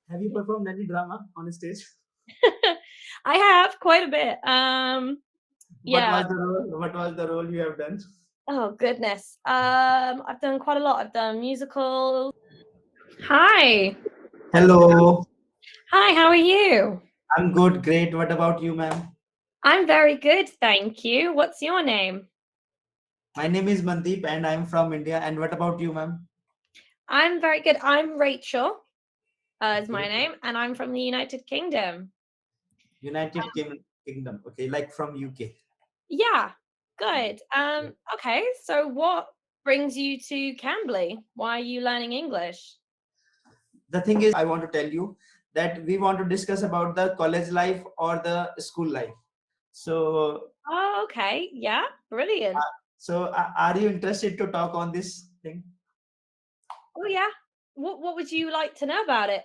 Have you performed any drama on a stage? I have quite a bit. What Yeah. was the role? What was the role you have done? Oh goodness. I've done quite a lot. I've done musicals. Hi. Hello, Hi, how are you? I'm good, great. What about you, ma'am? I'm very good, thank you. What's your name? My name is Mandeep and I'm from India. And what about you, ma'am? I'm very good. I'm Rachel, is my Okay, name, and I'm from the United Kingdom. Kingdom. Okay, like from UK. Yeah, good. Okay, so what brings you to Cambly? Why are you learning English? The thing is, I want to tell you that we want to discuss about the college life or the school life. So, Oh, okay. Yeah, brilliant. are you interested to talk on this thing? Oh, yeah. What would you like to know about it?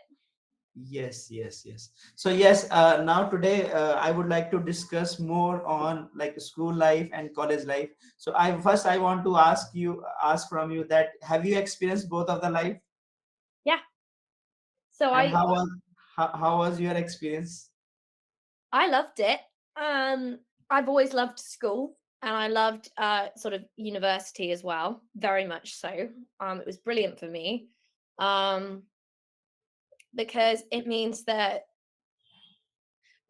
Yes, yes, yes. So yes, now today I would like to discuss more on like school life and college life. So I want to ask from you that have you experienced both of the life, Yeah. So and I how was your experience? I loved it. I've always loved school and I loved sort of university as well, very much so. It was brilliant for me. Um, because it means that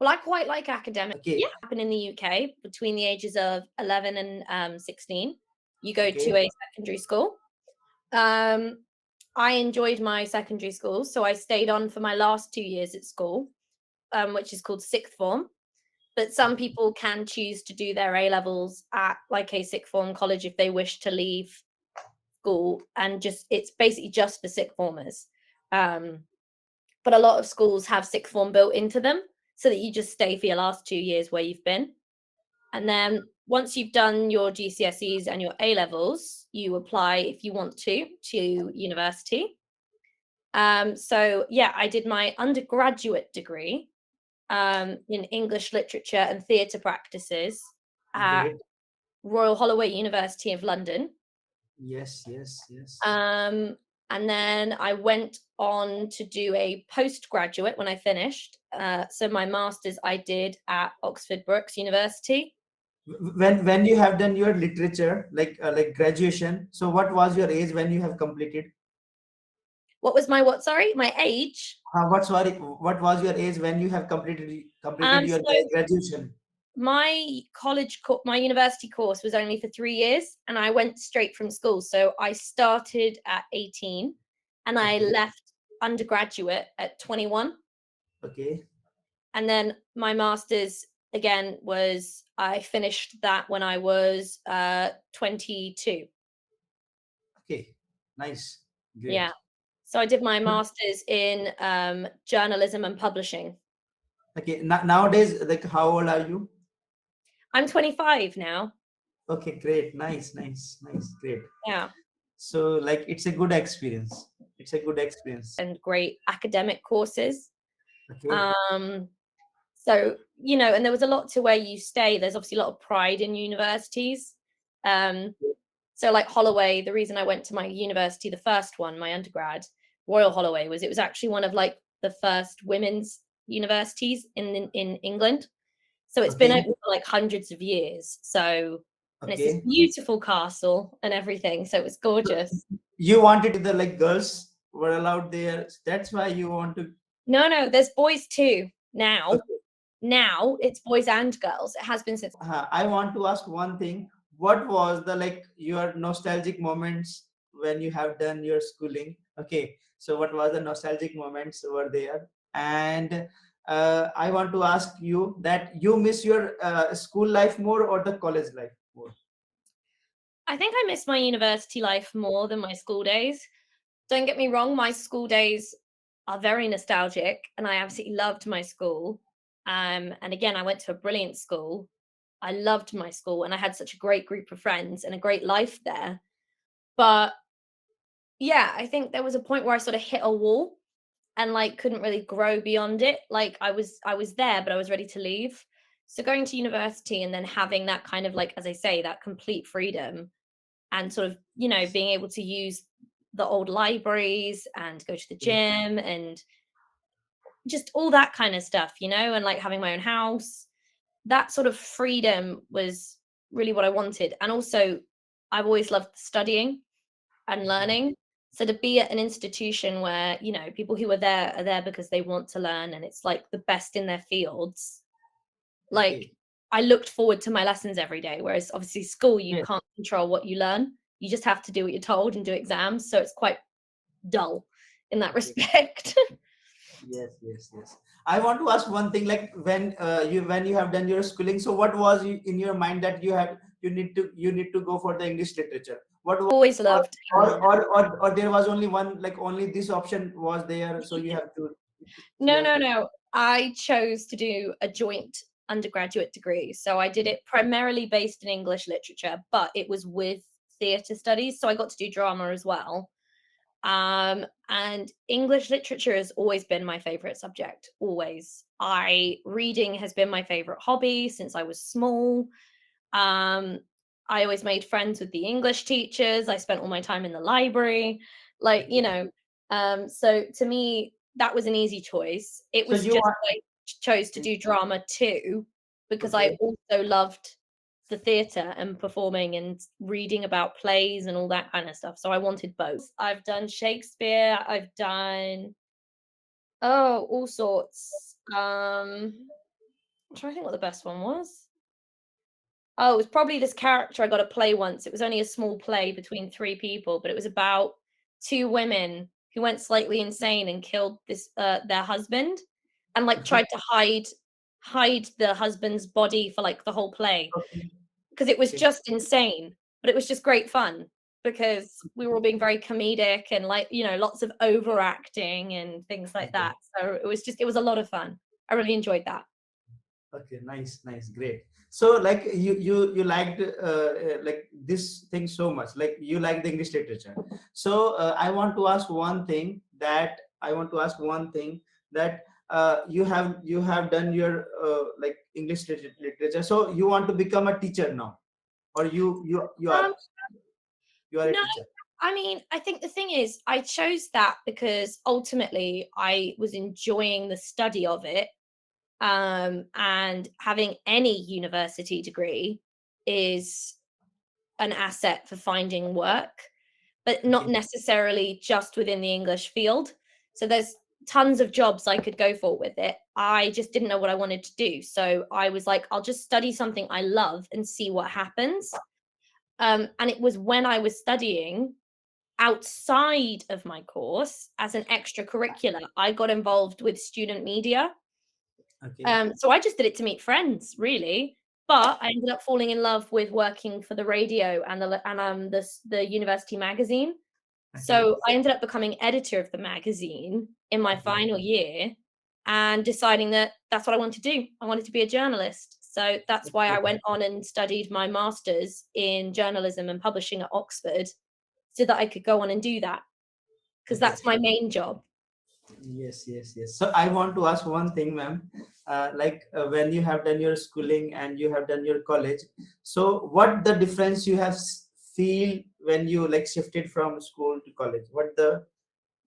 well, I quite like academic. Yeah, Okay, happen in the UK between the ages of 11 and 16. You go to okay, a secondary school. Um, I enjoyed my secondary school, so I stayed on for my last 2 years at school, which is called sixth form. But some people can choose to do their A levels at like a sixth form college if they wish to leave school, and just it's basically just for sixth formers. Um, but a lot of schools have sixth form built into them so that you just stay for your last 2 years where you've been. And then once you've done your GCSEs and your A levels, you apply if you want to university. So yeah, I did my undergraduate degree in English literature and theatre practices at great. Royal Holloway University of London. Yes, yes, yes. Um, and then I went on to do a postgraduate when I finished. So my master's I did at Oxford Brookes University. When you have done your literature, like graduation, so what was your age when you have completed? What was my what? Sorry, my age. What was your age when you have completed your So graduation? my university course was only for 3 years, and I went straight from school. So I started at 18, and I Okay, left undergraduate at 21. okay, And then my master's again was I finished that when I was 22. okay. Nice, Yeah. great. So I did my master's in journalism and publishing. Okay, nowadays, like, how old are you? I'm 25 now. Okay, great, nice, nice, nice, great. Yeah. So, like, it's a good experience. It's a good experience. And great academic courses. Okay, Um, So, and there was a lot to where you stay. There's obviously a lot of pride in universities. Um, so like Holloway, the reason I went to my university, the first one, my undergrad, Royal Holloway, was it was actually one of like the first women's universities in England. So it's been okay, open for like hundreds of years. So and it's this okay. beautiful castle and everything. So it was So gorgeous. you wanted the like girls were allowed there. That's why you want to. No, there's boys too now. Okay. Now it's boys and girls. It has been since. I want to ask one thing. What was the like your nostalgic moments when you have done your schooling? Okay, so what was the nostalgic moments over there? And I want to ask you that you miss your school life more or the college life more? I think I miss my university life more than my school days. Don't get me wrong, my school days are very nostalgic and I absolutely loved my school. And again, I went to a brilliant school. I loved my school and I had such a great group of friends and a great life there. But yeah, I think there was a point where I sort of hit a wall and like couldn't really grow beyond it. Like I was there, but I was ready to leave. So going to university and then having that kind of like, as I say, that complete freedom and sort of being able to use the old libraries and go to the Okay. gym and just all that kind of stuff, and like having my own house. That sort of freedom was really what I wanted. And also, I've always loved studying and Okay. learning. So to be at an institution where, people who are there because they want to learn and it's like the best in their fields, like Okay. I looked forward to my lessons every day. Whereas obviously school, you Yes. can't control what you learn. You just have to do what you're told and do exams. So it's quite dull in that Okay. respect. Yes, yes, yes. I want to ask one thing, like when you have done your schooling, so what was in your mind that you need to go for the English literature? What was, Always loved or there was only one, like only this option was there, so you have to No, you have no, to no. I chose to do a joint undergraduate degree. So I did it primarily based in English literature, but it was with theatre studies. So I got to do drama as well. And English literature has always been my favorite subject, always. Reading has been my favorite hobby since I was small. Um, I always made friends with the English teachers. I spent all my time in the library. Like, okay. so to me, that was an easy choice. It So was you just want I chose to do drama too, because I okay. also loved the theatre and performing and reading about plays and all that kind of stuff. So I wanted both. I've done Shakespeare, I've done all sorts. I'm trying to think what the best one was. Oh, it was probably this character I got to play once. It was only a small play between three people, but it was about two women who went slightly insane and killed this their husband, and like tried to hide the husband's body for like the whole play Okay. because it was Okay. just insane, but it was just great fun because we were all being very comedic and like lots of overacting and things like Okay. that. So it was a lot of fun. I really enjoyed that. Okay, nice, nice, great. So, like you liked like this thing so much, like you like the English literature. So, I want to ask one thing that you have done your like English literature. So, you want to become a teacher now, or Um, you are a no, teacher? I mean, I think the thing is, I chose that because ultimately I was enjoying the study of it. And having any university degree is an asset for finding work, but not Okay, necessarily just within the English field. So there's tons of jobs I could go for with it. I just didn't know what I wanted to do. So I was like, I'll just study something I love and see what happens. And it was when I was studying outside of my course as an extracurricular, I got involved with student media. okay, So I just did it to meet friends, really. But I ended up falling in love with working for the radio and the university magazine. okay, So I ended up becoming editor of the magazine in my okay, final year and deciding that that's what I wanted to do. I wanted to be a journalist. So that's why I okay, went on and studied my master's in journalism and publishing at Oxford so that I could go on and do that because okay. that's my main job. Yes, yes, yes. So I want to ask one thing, ma'am. When you have done your schooling and you have done your college, so what the difference you have feel when you like shifted from school to college? What the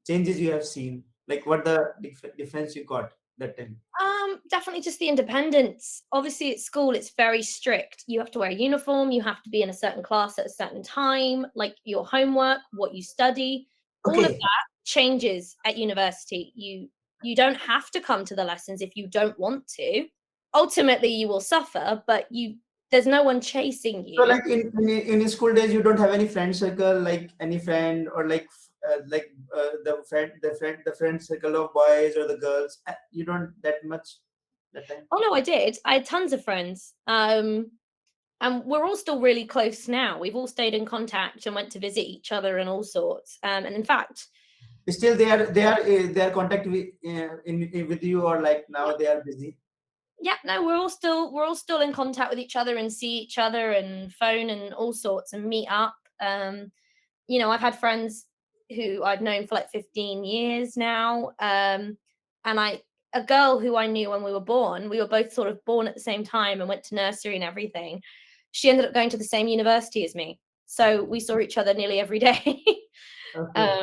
changes you have seen? Like what the difference you got that time? Definitely just the independence. Obviously, at school, it's very strict. You have to wear a uniform, you have to be in a certain class at a certain time, like your homework, what you study, all of Okay. that changes at university. You don't have to come to the lessons if you don't want to. Ultimately, you will suffer, but there's no one chasing So you. like in school days, you don't have any friend circle, like any friend or the friend circle of boys or the girls. You don't that much that time. Oh no, I did. I had tons of friends. And we're all still really close now. We've all stayed in contact and went to visit each other and all sorts. And in fact, Still, they are contact with you, or like now they are busy. yeah, no, we're all still in contact with each other and see each other and phone and all sorts and meet up. I've had friends who I've known for like 15 years now. And a girl who I knew when we were both sort of born at the same time and went to nursery and everything. She ended up going to the same university as me. So we saw each other nearly every day. Okay.